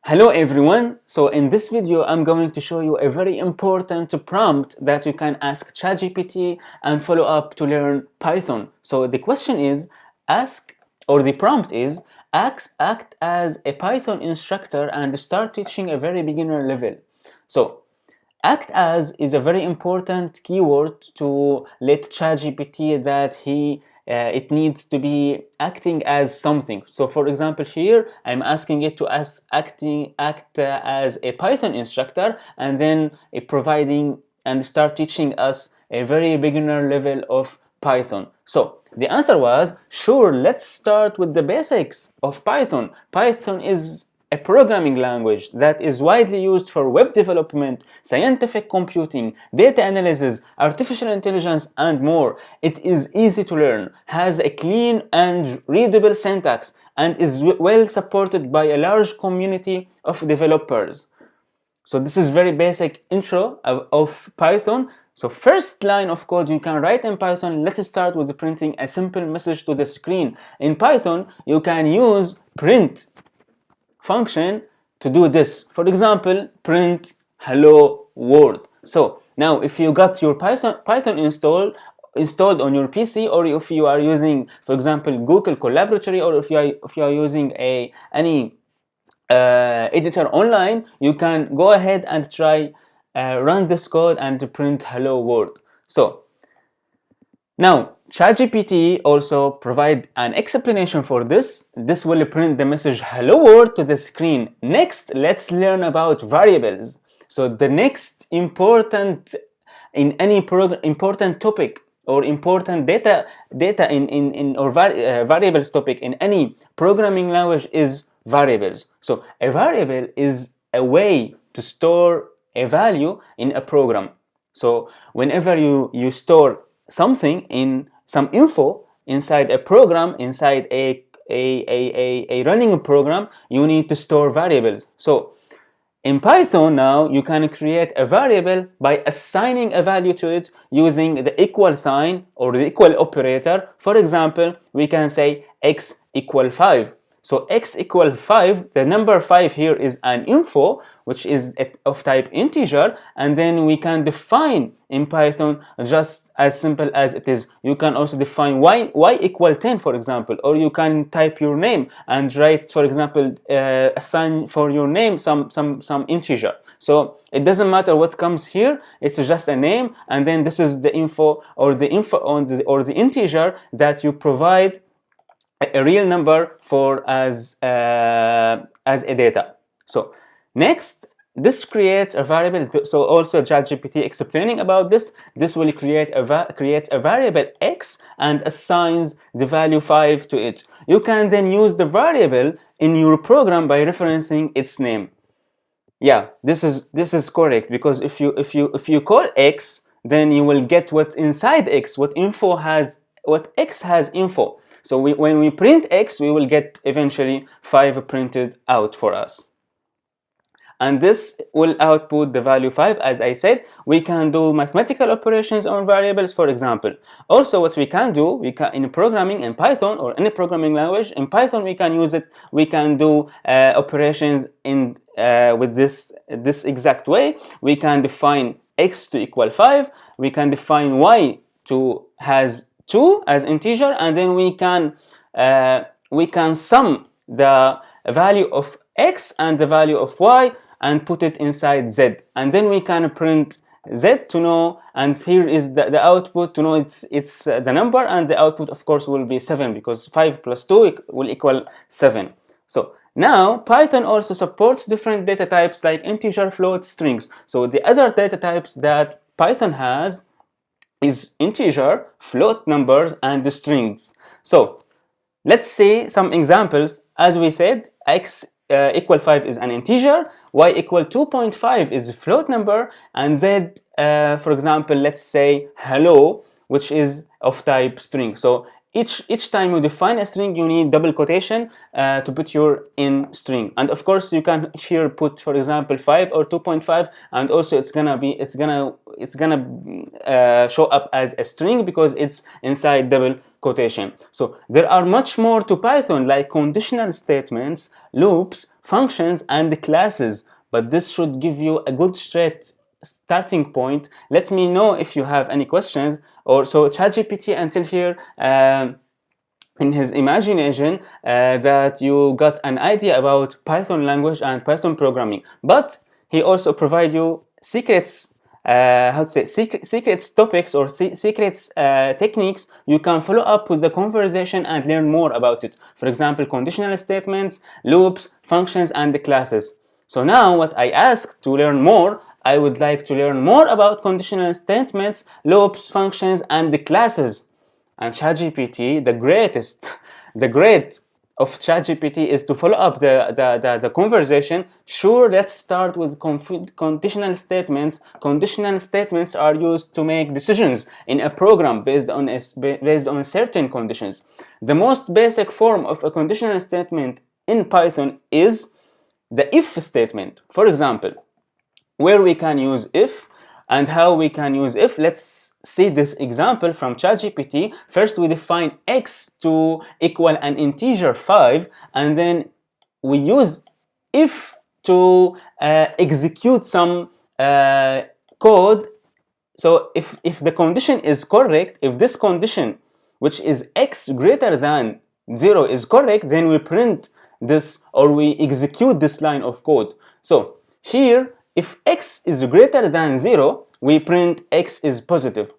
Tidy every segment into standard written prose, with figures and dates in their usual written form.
Hello everyone, so in this video I'm going to show you a very important prompt that you can ask ChatGPT and follow up to learn Python. So the question is, the prompt is, act as a Python instructor and start teaching a very beginner level. So act as is a very important keyword to let ChatGPT that it needs to be acting as something. So for example, here I'm asking it to act as a Python instructor, and then providing and start teaching us a very beginner level of Python. So the answer was, sure, let's start with the basics of Python. Python is a programming language that is widely used for web development, scientific computing, data analysis, artificial intelligence, and more. It is easy to learn, has a clean and readable syntax, and is well supported by a large community of developers. So this is very basic intro of Python. So first line of code you can write in Python. Let's start with printing a simple message to the screen. In Python, you can use print function to do this. For example, print hello world. So now if you got your Python installed on your PC, or if you are using, for example, Google Collaboratory, or if you are using any editor online, you can go ahead and try run this code and print hello world. So now, ChatGPT also provide an explanation for this. This will print the message hello world to the screen. Next, let's learn about variables. So the next important in any important topic or important data variables topic in any programming language is variables. So a variable is a way to store a value in a program. So whenever you store something in some info inside a program, inside a running program, you need to store variables. So in Python now you can create a variable by assigning a value to it using the equal sign or the equal operator. For example, we can say x equal 5. So x equal 5, the number 5 here is an info, which is of type integer, and then we can define in Python just as simple as it is. You can also define y equal 10, for example, or you can type your name and write, for example, assign for your name some integer. So it doesn't matter what comes here, it's just a name, and then this is the info or the integer that you provide a real number for as a data. So next, this creates a variable. So also ChatGPT explaining about this. This will creates a variable x and assigns the value 5 to it. You can then use the variable in your program by referencing its name. Yeah, this is correct, because if you call x, then you will get what's inside x, what x has info. So when we print x, we will get eventually 5 printed out for us. And this will output the value 5. As I said, we can do mathematical operations on variables, for example. Also, what we can do, in programming in Python or any programming language, in Python we can use it. We can do operations with this exact way. We can define x to equal 5. We can define y to has 2 as integer, and then we can sum the value of x and the value of y and put it inside z, and then we can print z to know, and here is the output to know it's the number, and the output of course will be 7, because 5 plus 2 will equal 7. So now Python also supports different data types like integer, float, strings. So the other data types that Python has is integer, float numbers, and the strings. So let's see some examples. As we said, x equal 5 is an integer, y equal 2.5 is a float number, and z, for example, let's say hello, which is of type string. So each time you define a string, you need double quotation to put your in string. And of course, you can here put, for example, 5 or 2.5, and also it's gonna show up as a string because it's inside double quotation. So there are much more to Python, like conditional statements, loops, functions, and classes, but this should give you a good straight starting point. Let me know if you have any questions. Or so ChatGPT until here, in his imagination, that you got an idea about Python language and Python programming, but he also provide you secrets, how to say, secrets topics or secrets techniques you can follow up with the conversation and learn more about it. For example, conditional statements, loops, functions, and the classes. So now what I asked to learn more, I would like to learn more about conditional statements, loops, functions, and the classes. And ChatGPT, the great of ChatGPT is to follow up the conversation. Sure, let's start with conditional statements. Conditional statements are used to make decisions in a program based on certain conditions. The most basic form of a conditional statement in Python is the if statement. For example, where we can use if and how we can use if. Let's see this example from ChatGPT. First, we define x to equal an integer 5, and then we use if to execute some code. So if the condition is correct, if this condition, which is x greater than 0, is correct, then we print this, or we execute this line of code. So here, if x is greater than 0, we print x is positive.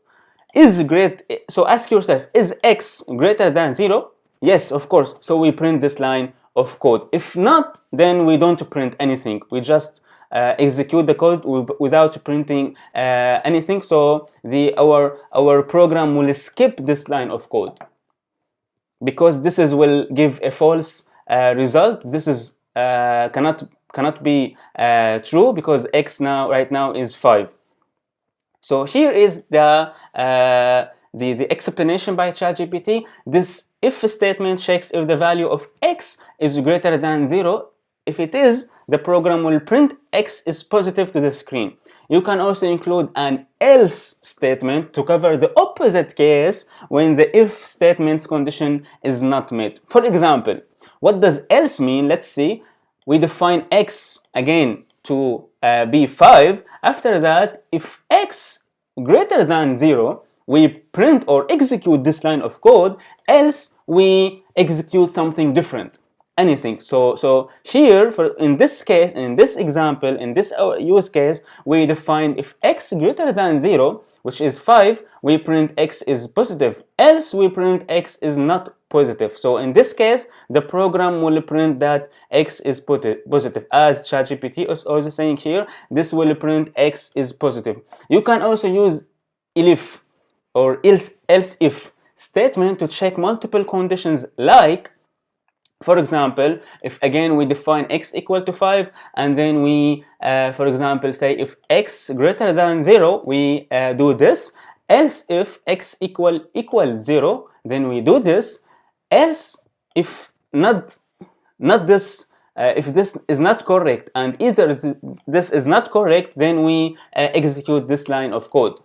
So ask yourself, is x greater than 0? Yes, of course. So we print this line of code. If not, then we don't print anything. We just execute the code without printing anything. So our program will skip this line of code, because this will give a false result. This is cannot be true, because x right now is 5. So here is the explanation by ChatGPT. This if statement checks if the value of x is greater than 0. If it is, the program will print x is positive to the screen. You can also include an else statement to cover the opposite case when the if statement's condition is not met. For example, what does else mean? Let's see. We define x again to be 5. After that, if x greater than 0, we print or execute this line of code. Else, we execute something different, anything. So here, in this case, in this example, in this use case, we define if x greater than 0, which is 5, we print x is positive. Else, we print x is not positive. So in this case, the program will print that x is positive. As ChatGPT is also saying here, this will print x is positive. You can also use elif or else if statement to check multiple conditions, like, for example, if again we define x equal to 5, and then we, for example, say if x greater than 0, we do this. Else if x equal 0, then we do this. Else if not this, if this is not correct, and either this is not correct, then we execute this line of code.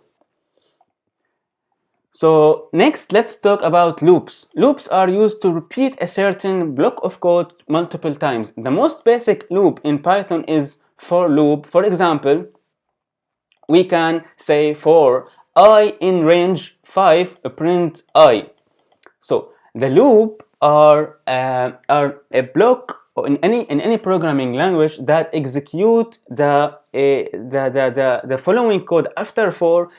So next, let's talk about loops. Loops are used to repeat a certain block of code multiple times. The most basic loop in Python is for loop. For example, we can say for I in range 5, print I. So the loop are a block in any programming language that execute the following code after for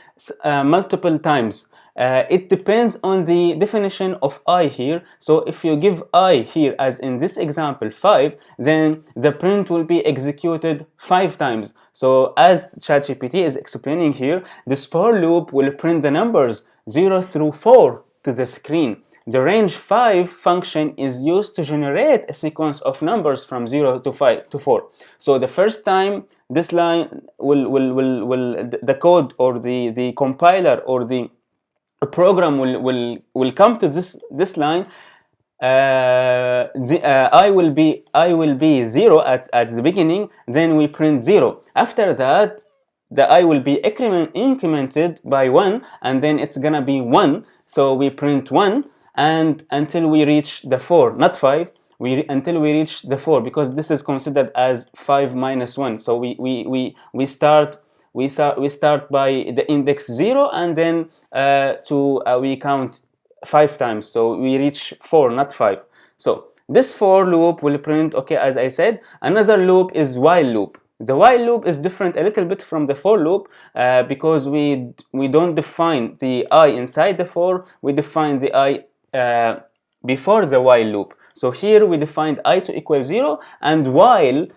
multiple times. It depends on the definition of I here. So if you give I here, as in this example 5, then the print will be executed 5 times. So as ChatGPT is explaining here, this for loop will print the numbers 0 through 4 to the screen. The range 5 function is used to generate a sequence of numbers from 0 to 5 to 4. So the first time this line the code or the compiler or the program will come to this line. I will be 0 at the beginning, then we print 0. After that, the I will be incremented by 1, and then it's gonna be 1, so we print 1. and until we reach the 4, not 5, until we reach the 4, because this is considered as 5 minus 1. So we start by the index 0, and then we count 5 times, so we reach 4, not 5. So this for loop will print, okay, as I said. Another loop is while loop. The while loop is different a little bit from the for loop, because we don't define the I inside the for, we define the I before the while loop. So here we defined I to equal 0, and while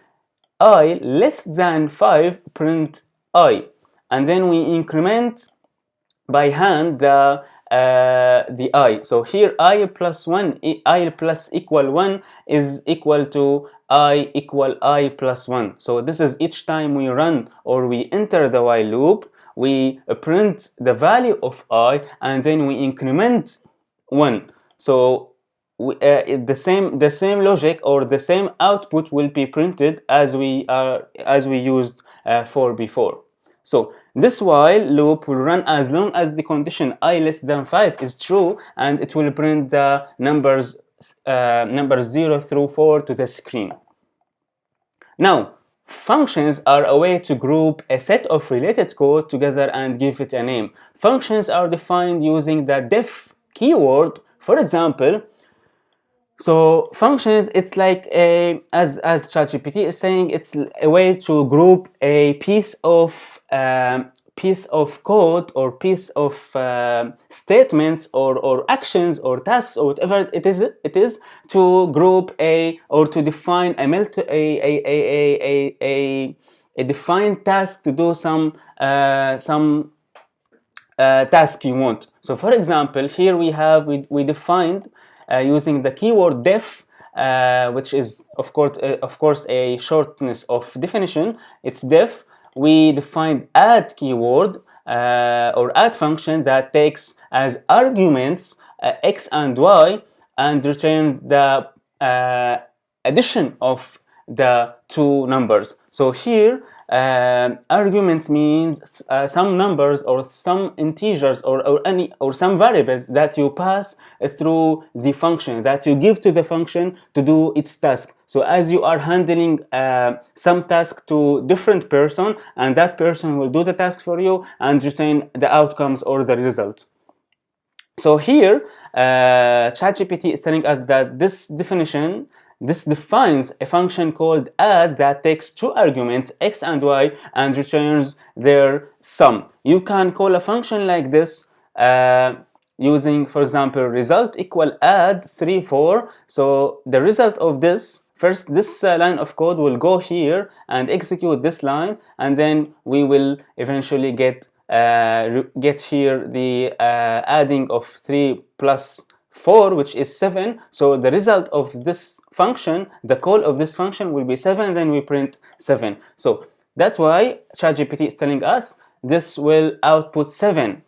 I less than 5 print I, and then we increment by hand the I. So here I plus 1, I plus equal 1 is equal to I equal I plus 1. So this is each time we run or we enter the while loop, we print the value of I, and then we increment 1. So the same logic or the same output will be printed as we used for before. So this while loop will run as long as the condition I less than 5 is true, and it will print the numbers 0 through 4 to the screen. Now, functions are a way to group a set of related code together and give it a name. Functions are defined using the def keyword. For example, so functions, it's like as ChatGPT is saying, it's a way to group a piece of code or piece of statements or actions or tasks or whatever it is to group or to define a defined task to do some task you want. So for example, here we defined using the keyword def, which is of course a shortness of definition. It's def. We defined add keyword or add function that takes as arguments x and y and returns the addition of the two numbers. So here arguments means some numbers or some integers or some variables that you pass through the function, that you give to the function to do its task. So as you are handling some task to different person, and that person will do the task for you and return the outcomes or the result. So here ChatGPT is telling us that this defines a function called add that takes two arguments x and y and returns their sum. You can call a function like this using, for example, result equal add 3 4. So the result of this, first this line of code will go here and execute this line, and then we will eventually get here the adding of 3 plus 4, which is 7. So the result of this function, the call of this function will be 7, then we print 7. So that's why ChatGPT is telling us this will output 7.